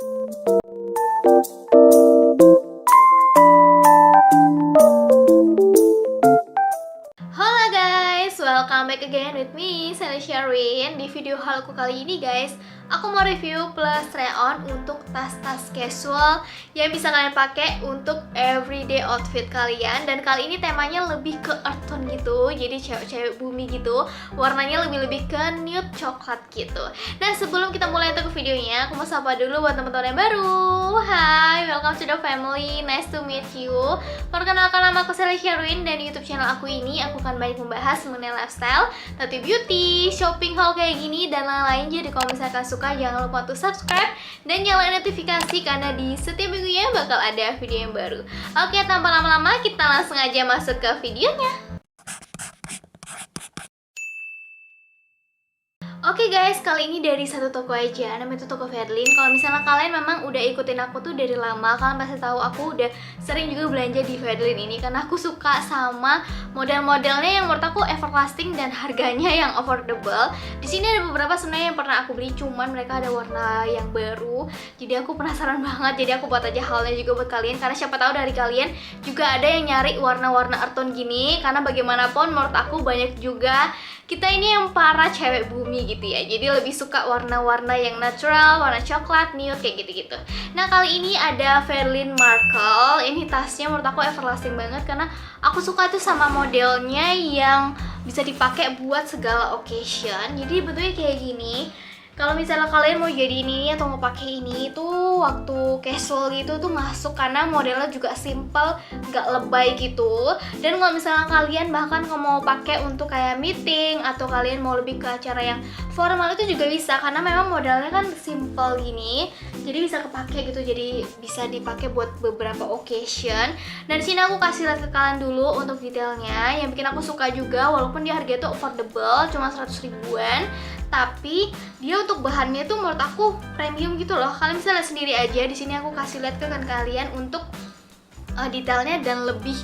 Halo guys, welcome back again with me, Sally Sherwin. Di video haulku kali ini guys, aku mau review plus try-on untuk tas-tas casual yang bisa kalian pakai untuk everyday outfit kalian. Dan kali ini temanya lebih ke earth tone gitu, jadi cewek-cewek bumi gitu. Warnanya lebih ke nude coklat gitu. Nah sebelum kita mulai untuk videonya, aku mau sapa dulu buat teman-teman yang baru. Hai, welcome to the family, nice to meet you. Perkenalkan, nama aku Sally Sherwin, dan di YouTube channel aku ini aku akan banyak membahas mengenai lifestyle, tapi beauty, shopping haul kayak gini dan lain-lain. Jadi kalau misalnya kalian suka, jangan lupa untuk subscribe dan nyalain notifikasi karena di setiap minggunya bakal ada video yang baru. Oke, tanpa lama-lama kita langsung aja masuk ke videonya. Oke guys, kali ini dari satu toko aja, namanya itu toko Fedlin. Kalau misalnya kalian memang udah ikutin aku tuh dari lama, kalian pasti tahu aku udah sering juga belanja di Fedlin ini karena aku suka sama model-modelnya yang menurut aku everlasting dan harganya yang affordable. Di sini ada beberapa sebenarnya yang pernah aku beli, cuman mereka ada warna yang baru. Jadi aku penasaran banget, jadi aku buat aja haulnya juga buat kalian karena siapa tahu dari kalian juga ada yang nyari warna-warna earth tone gini. Karena bagaimanapun menurut aku banyak juga kita ini yang para cewek bumi gitu ya, jadi lebih suka warna-warna yang natural, warna coklat, nude, kayak gitu-gitu. Nah kali ini ada Fedlin Markle. Ini tasnya menurut aku everlasting banget karena aku suka tuh sama modelnya yang bisa dipakai buat segala occasion. Jadi bentuknya kayak gini. Kalau misalnya kalian mau jadi ini atau mau pakai ini tuh waktu casual gitu tuh masuk karena modelnya juga simple, nggak lebay gitu. Dan kalau misalnya kalian bahkan mau pakai untuk kayak meeting atau kalian mau lebih ke acara yang formal itu juga bisa karena memang modelnya kan simple gini. Jadi bisa kepake gitu, jadi bisa dipakai buat beberapa occasion. Dan di sini aku kasih lihat ke kalian dulu untuk detailnya. Yang bikin aku suka juga walaupun dia harganya tuh affordable, cuma 100 ribuan. Tapi dia untuk bahannya tuh menurut aku premium gitu loh. Kalian bisa lihat sendiri aja. Di sini aku kasih lihat ke kalian untuk detailnya dan lebih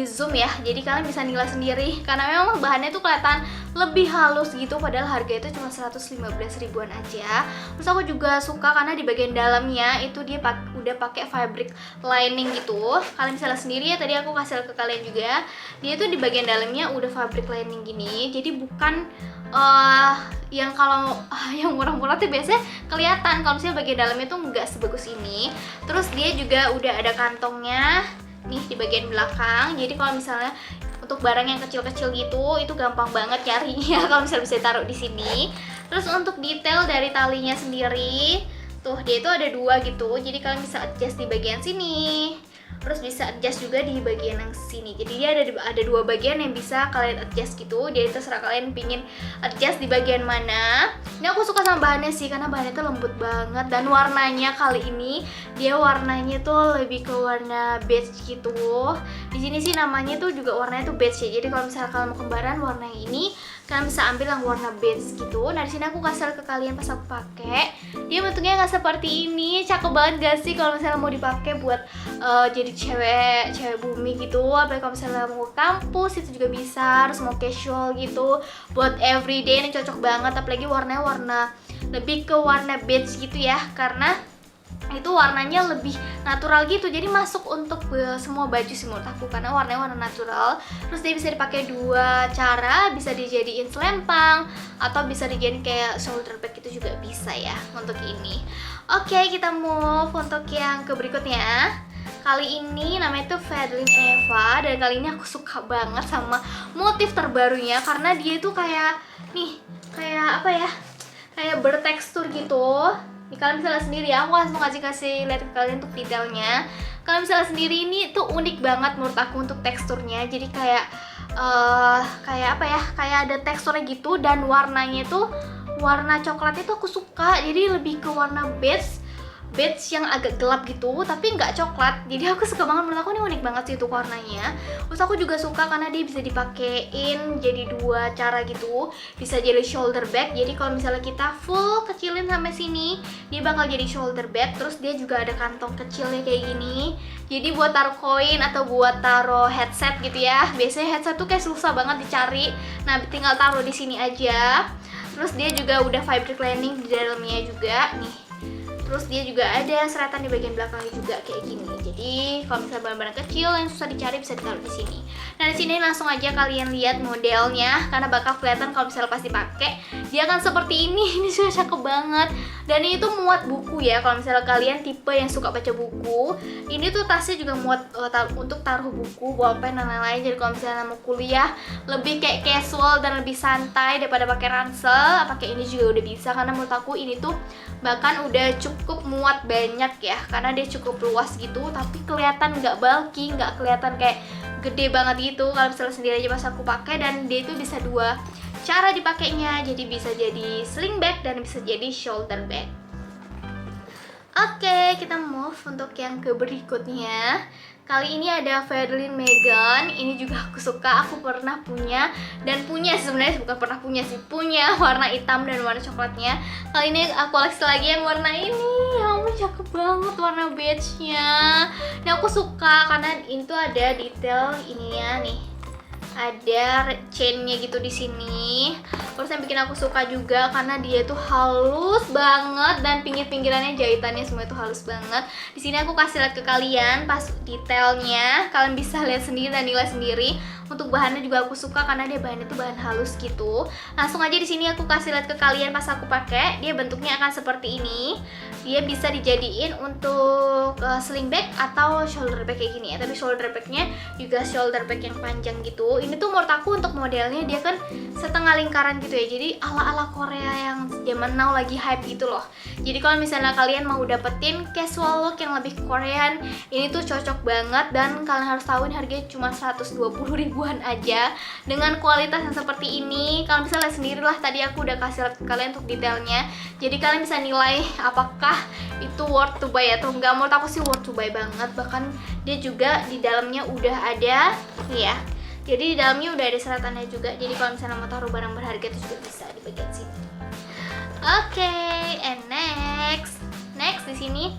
zoom ya. Jadi kalian bisa nilai sendiri karena memang bahannya tuh kelihatan lebih halus gitu, padahal harga itu cuma 115 ribuan aja. Terus aku juga suka karena di bagian dalamnya itu dia udah pakai fabric lining gitu. Kalian bisa lihat sendiri ya, tadi aku kasih ke kalian juga. Dia tuh di bagian dalamnya udah fabric lining gini. Jadi bukan yang kalau yang murah-murah tuh biasanya kelihatan kalau misalnya bagian dalamnya tuh nggak sebagus ini. Terus dia juga udah ada kantongnya nih di bagian belakang. Jadi kalau misalnya untuk barang yang kecil-kecil gitu itu gampang banget nyarinya kalau misalnya bisa taruh di sini. Terus untuk detail dari talinya sendiri tuh dia itu ada dua gitu. Jadi kalian bisa adjust di bagian sini. Terus bisa adjust juga di bagian yang sini. Jadi dia ada dua bagian yang bisa kalian adjust gitu. Jadi terserah kalian pingin adjust di bagian mana. Ini aku suka sama bahannya sih karena bahannya tuh lembut banget. Dan warnanya kali ini dia warnanya tuh lebih ke warna beige gitu. Di sini sih namanya tuh juga warnanya tuh beige ya. Jadi kalau misalnya kalian mau kembaran warna yang ini, kalian bisa ambil yang warna beige gitu. Nah di sini aku kasih ke kalian pas aku pakai. Dia bentuknya nggak seperti ini. Cakep banget gak sih kalau misalnya mau dipakai buat jadi cewek bumi gitu. Apalagi kalau misalnya mau ke kampus itu juga bisa. Terus mau casual gitu buat everyday ini cocok banget. Apalagi warnanya warna lebih ke warna beige gitu ya, karena itu warnanya lebih natural gitu, jadi masuk untuk semua baju sih menurut aku karena warnanya warna natural. Terus dia bisa dipakai dua cara, bisa dijadiin selempang atau bisa dijadiin kayak shoulder bag gitu juga bisa ya untuk ini. Oke, kita move untuk yang ke berikutnya. Kali ini namanya tuh Fedlin Eva, dan kali ini aku suka banget sama motif terbarunya karena dia itu kayak nih, kayak apa ya, kayak bertekstur gitu. Nih, kalian bisa lihat sendiri ya, aku langsung kasih lihat ke kalian untuk detailnya. Kalian bisa lihat sendiri, ini tuh unik banget menurut aku untuk teksturnya. Jadi kayak apa ya, kayak ada teksturnya gitu dan warnanya tuh warna coklatnya tuh aku suka. Jadi lebih ke warna beige yang agak gelap gitu tapi nggak coklat, jadi aku suka banget. Menurut aku ini unik banget sih untuk warnanya. Terus aku juga suka karena dia bisa dipakein jadi dua cara gitu, bisa jadi shoulder bag. Jadi kalau misalnya kita full kecilin sampai sini dia bakal jadi shoulder bag. Terus dia juga ada kantong kecilnya kayak gini, jadi buat taruh koin atau buat taruh headset gitu ya. Biasanya headset tuh kayak susah banget dicari, nah tinggal taruh di sini aja. Terus dia juga udah fabric lining di dalamnya juga nih. Terus dia juga ada seretan di bagian belakangnya juga kayak gini. Jadi kalau misalnya barang-barang kecil yang susah dicari bisa ditaruh di sini. Nah, di sini langsung aja kalian lihat modelnya karena bakal kelihatan kalau misalnya pas dipakai dia akan seperti ini. Ini sudah cakep banget. Dan ini tuh muat buku ya. Kalau misalnya kalian tipe yang suka baca buku, ini tuh tasnya juga muat untuk taruh buku, bolpen dan lain-lain. Jadi kalau misalnya mau kuliah lebih kayak casual dan lebih santai daripada pakai ransel, pakai ini juga udah bisa. Karena menurut aku ini tuh bahkan udah cukup muat banyak ya, karena dia cukup luas gitu, tapi kelihatan nggak bulky, nggak kelihatan kayak gede banget gitu. Kalau misalnya sendiri aja pas aku pakai, dan dia itu bisa dua cara dipakainya, jadi bisa jadi sling bag dan bisa jadi shoulder bag. Oke, kita move untuk yang ke berikutnya. Kali ini ada Maybelline Megan. Ini juga aku suka, aku pernah punya dan punya sebenarnya, bukan pernah punya sih, punya warna hitam dan warna coklatnya. Kali ini aku koleksi lagi yang warna ini. Ya ampun, cakep banget warna beige-nya. Ini aku suka karena itu ada detail ininya nih. Ada chainnya gitu di sini. Terus yang bikin aku suka juga karena dia tuh halus banget dan pinggir-pinggirannya jahitannya semua itu halus banget. Di sini aku kasih lihat ke kalian pas detailnya, kalian bisa lihat sendiri dan nilai sendiri. Untuk bahannya juga aku suka karena dia bahannya tuh bahan halus gitu. Langsung aja di sini aku kasih lihat ke kalian pas aku pakai. Dia bentuknya akan seperti ini. Dia bisa dijadiin untuk sling bag atau shoulder bag kayak gini ya. Tapi shoulder bagnya juga shoulder bag yang panjang gitu. Ini tuh menurut aku untuk modelnya dia kan setengah lingkaran gitu ya. Jadi ala-ala Korea yang zaman now lagi hype gitu loh. Jadi kalau misalnya kalian mau dapetin casual look yang lebih Korean, ini tuh cocok banget. Dan kalian harus tahu ini harganya cuma 120 ribuan aja dengan kualitas yang seperti ini. Kalian bisa lihat sendirilah, tadi aku udah kasih lihat ke kalian untuk detailnya. Jadi kalian bisa nilai apakah itu worth to buy atau enggak. Menurut aku sih worth to buy banget. Bahkan dia juga di dalamnya udah ada nih ya. Jadi di dalamnya udah ada seretannya juga. Jadi kalau misalnya mau taruh barang berharga itu juga bisa di bagian sini. Oke, and next di sini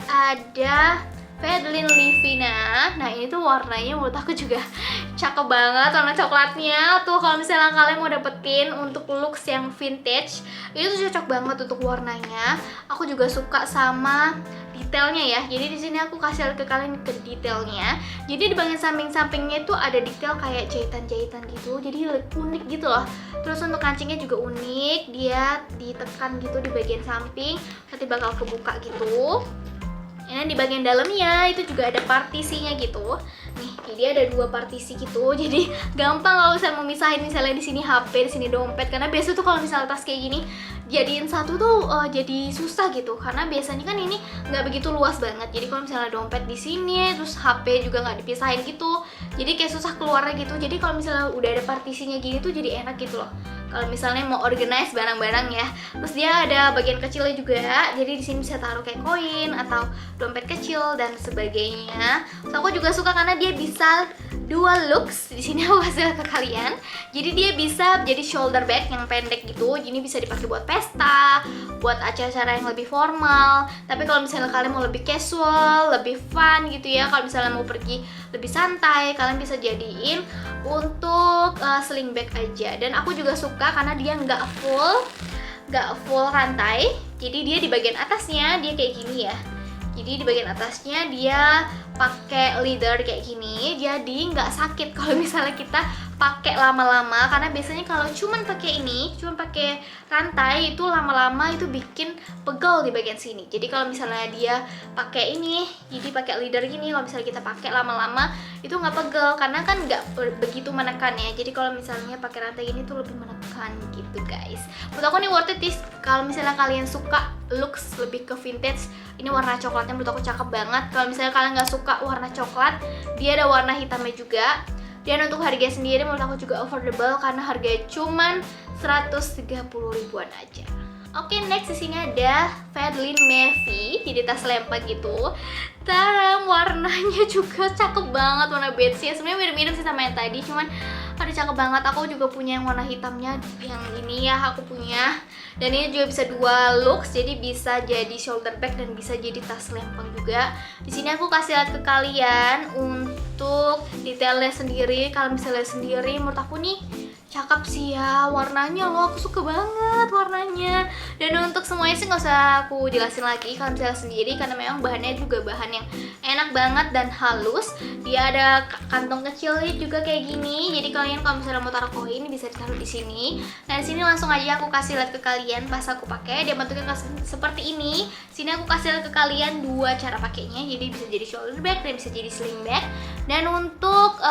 ada Maybelline Livina. Nah, ini tuh warnanya menurut aku juga cakep banget, warna coklatnya. Tuh kalau misalnya kalian mau dapetin untuk looks yang vintage, itu tuh cocok banget untuk warnanya. Aku juga suka sama detailnya ya. Jadi di sini aku kasih lihat ke kalian ke detailnya. Jadi di bagian samping-sampingnya itu ada detail kayak jahitan-jahitan gitu. Jadi unik gitu loh. Terus untuk kancingnya juga unik. Dia ditekan gitu di bagian samping, nanti bakal kebuka gitu. Ini di bagian dalamnya itu juga ada partisinya gitu. Nih, jadi ada dua partisi gitu. Jadi gampang kalau misalnya mau misahin, misalnya di sini HP, di sini dompet. Karena biasa tuh kalau misalnya tas kayak gini jadiin satu tuh jadi susah gitu. Karena biasanya kan ini nggak begitu luas banget. Jadi kalau misalnya dompet di sini, terus HP juga nggak dipisahin gitu. Jadi kayak susah keluarnya gitu. Jadi kalau misalnya udah ada partisinya gini tuh jadi enak gitu loh. Kalau misalnya mau organize barang-barang ya. Terus dia ada bagian kecilnya juga. Jadi di sini bisa taruh kayak koin atau dompet kecil dan sebagainya. So, aku juga suka karena dia bisa dual looks. Di sini aku kasih lihat ke kalian. Jadi dia bisa jadi shoulder bag yang pendek gitu. Jadi bisa dipakai buat pesta, buat acara-acara yang lebih formal. Tapi kalau misalnya kalian mau lebih casual, lebih fun gitu ya, kalau misalnya mau pergi lebih santai, kalian bisa jadiin untuk sling bag aja. Dan aku juga suka karena dia nggak full rantai. Jadi dia di bagian atasnya dia kayak gini ya. Jadi di bagian atasnya dia pakai leather kayak gini, jadi nggak sakit kalau misalnya kita pakai lama-lama. Karena biasanya kalau cuman pakai ini, cuman pakai rantai, itu lama-lama itu bikin pegel di bagian sini. Jadi kalau misalnya dia pakai ini, jadi pakai leather gini, kalau misalnya kita pakai lama-lama itu nggak pegel karena kan nggak begitu menekan ya. Jadi kalau misalnya pakai rantai ini tuh lebih menekan gitu guys. Menurut aku nih worth it kalau misalnya kalian suka looks lebih ke vintage. Ini warna coklatnya menurut aku cakep banget. Kalau misalnya kalian nggak suka warna coklat, dia ada warna hitamnya juga. Dan untuk harga sendiri menurut aku juga affordable karena harganya cuman 130 ribuan aja. Oke, next di sini ada Maybelline Mevi, jadi tas lempeng gitu. Taram, warnanya juga cakep banget, warna beige ya. Sebenarnya mirip-mirip sih sama yang tadi, cuman ada cakep banget. Aku juga punya yang warna hitamnya, yang ini ya aku punya. Dan ini juga bisa dua looks, jadi bisa jadi shoulder bag dan bisa jadi tas lempeng juga. Di sini aku kasih lihat ke kalian untuk detailnya sendiri. Kalian bisa lihat sendiri, menurut aku nih cakep sih ya, warnanya loh, aku suka banget warnanya. Dan untuk semuanya sih nggak usah aku jelasin lagi, kalian bisa lihat sendiri karena memang bahannya juga bahan yang enak banget dan halus. Dia ada kantong kecilnya juga kayak gini, jadi kalian kalau misalnya mau taruh koin bisa ditaruh di sini. Nah di sini langsung aja aku kasih lihat ke kalian pas aku pakai, dia bentuknya seperti ini. Sini aku kasih lihat ke kalian dua cara pakainya, jadi bisa jadi shoulder bag dan bisa jadi sling bag. Dan untuk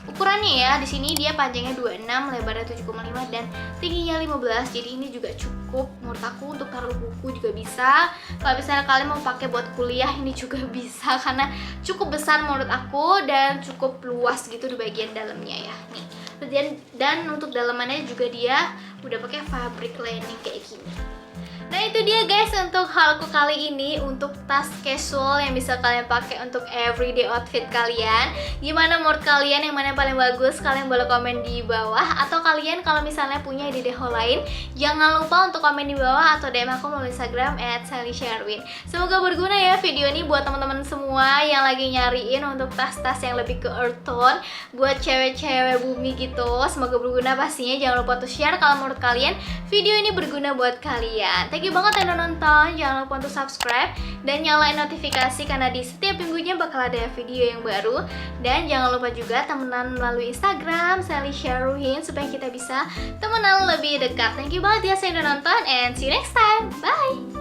ukurannya ya, di sini dia panjangnya 26, lebarnya 7,5 dan tingginya 15. Jadi ini juga cukup menurut aku untuk taruh buku juga bisa. Kalau misalnya kalian mau pakai buat kuliah ini juga bisa karena cukup besar menurut aku dan cukup luas gitu di bagian dalamnya ya. Nih. Dan untuk dalamannya juga dia udah pakai fabric lining kayak gini. Nah itu dia guys untuk haulku kali ini untuk tas casual yang bisa kalian pakai untuk everyday outfit kalian. Gimana menurut kalian, yang mana yang paling bagus? Kalian boleh komen di bawah. Atau kalian kalau misalnya punya ide haul lain, jangan lupa untuk komen di bawah atau DM aku melalui Instagram @sallysherwin. Semoga berguna ya video ini buat teman-teman semua yang lagi nyariin untuk tas-tas yang lebih ke earth tone, buat cewek-cewek bumi gitu. Semoga berguna pastinya. Jangan lupa untuk share kalau menurut kalian video ini berguna buat kalian. Thank you banget yang udah nonton, jangan lupa untuk subscribe dan nyalain notifikasi karena di setiap minggunya bakal ada video yang baru. Dan jangan lupa juga temenan melalui Instagram Sally Sherwin supaya kita bisa temenan lebih dekat. Thank you banget ya yang udah nonton and see you next time. Bye!